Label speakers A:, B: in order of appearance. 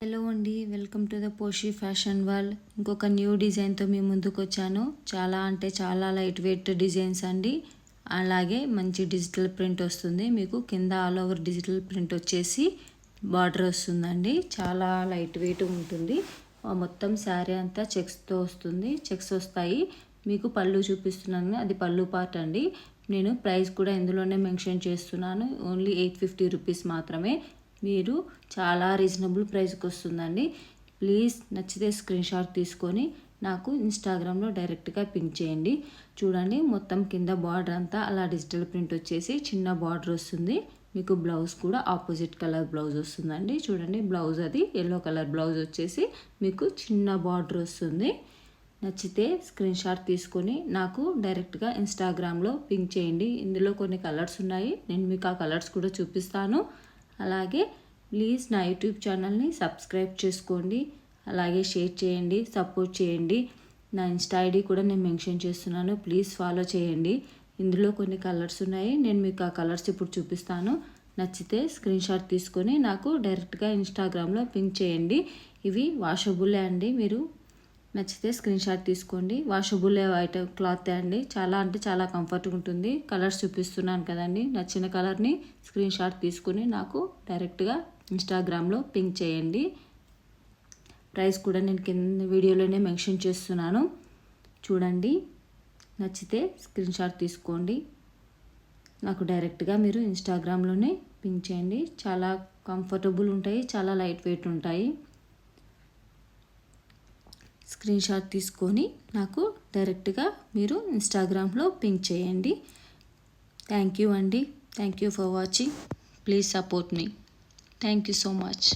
A: Hello అండి, welcome to the Poshi fashion world. ఇంకొక new డిజైన్తో మీ ముందుకు వచ్చాను. చాలా అంటే చాలా లైట్ వెయిట్ డిజైన్స్ అండి. అలాగే మంచి డిజిటల్ ప్రింట్ వస్తుంది. మీకు కింద ఆల్ ఓవర్ డిజిటల్ ప్రింట్ వచ్చేసి బార్డర్ వస్తుందండి. చాలా లైట్ వెయిట్ ఉంటుంది. మొత్తం శారీ అంతా చెక్స్తో వస్తుంది. చెక్స్ వస్తాయి. మీకు పళ్ళు చూపిస్తున్నాను, అది పళ్ళు పార్ట్ అండి. నేను ప్రైస్ కూడా ఇందులోనే మెన్షన్ చేస్తున్నాను. ఓన్లీ 850 రూపీస్ మాత్రమే. మీరు చాలా రీజనబుల్ ప్రైస్కి వస్తుందండి. ప్లీజ్ నచ్చితే స్క్రీన్ షాట్ తీసుకొని నాకు ఇన్స్టాగ్రామ్లో డైరెక్ట్గా పింక్ చేయండి. చూడండి, మొత్తం కింద బార్డర్ అంతా అలా డిజిటల్ ప్రింట్ వచ్చేసి చిన్న బార్డర్ వస్తుంది. మీకు బ్లౌజ్ కూడా ఆపోజిట్ కలర్ బ్లౌజ్ వస్తుందండి. చూడండి, బ్లౌజ్ అది ఎల్లో కలర్ బ్లౌజ్ వచ్చేసి మీకు చిన్న బార్డర్ వస్తుంది. నచ్చితే స్క్రీన్ షాట్ తీసుకొని నాకు డైరెక్ట్గా ఇన్స్టాగ్రామ్లో పింక్ చేయండి. ఇందులో కొన్ని కలర్స్ ఉన్నాయి, నేను మీకు ఆ కలర్స్ కూడా చూపిస్తాను. అలాగే ప్లీజ్ నా యూట్యూబ్ ఛానల్ని సబ్స్క్రైబ్ చేసుకోండి. అలాగే షేర్ చేయండి, సపోర్ట్ చేయండి. నా ఇన్స్టా ఐడి కూడా నేను మెన్షన్ చేస్తున్నాను, ప్లీజ్ ఫాలో చేయండి. ఇందులో కొన్ని కలర్స్ ఉన్నాయి, నేను మీకు ఆ కలర్స్ ఇప్పుడు చూపిస్తాను. నచ్చితే స్క్రీన్ షాట్ తీసుకొని నాకు డైరెక్ట్గా ఇన్స్టాగ్రామ్లో పింక్ చేయండి. ఇవి వాషబుల్లే అండి. మీరు నచ్చితే స్క్రీన్ షాట్ తీసుకోండి. వాషబుల్ ఐటమ్ క్లాత్ అండి. చాలా అంటే చాలా కంఫర్ట్గా ఉంటుంది. కలర్స్ చూపిస్తున్నాను కదండి, నచ్చిన కలర్ని స్క్రీన్ షాట్ తీసుకుని నాకు డైరెక్ట్గా ఇన్స్టాగ్రామ్లో పింక్ చేయండి. ప్రైస్ కూడా నేను కింద వీడియోలోనే మెన్షన్ చేస్తున్నాను. చూడండి, నచ్చితే స్క్రీన్ షాట్ తీసుకోండి. నాకు డైరెక్ట్గా మీరు ఇన్స్టాగ్రామ్లోనే పింక్ చేయండి. చాలా కంఫర్టబుల్ ఉంటాయి, చాలా లైట్ వెయిట్ ఉంటాయి. స్క్రీన్ షాట్ తీసుకొని నాకు డైరెక్ట్గా మీరు ఇన్స్టాగ్రామ్లో పింక్ చేయండి. థ్యాంక్ యూ అండి. Thank you for watching. Please support me. Thank you so much.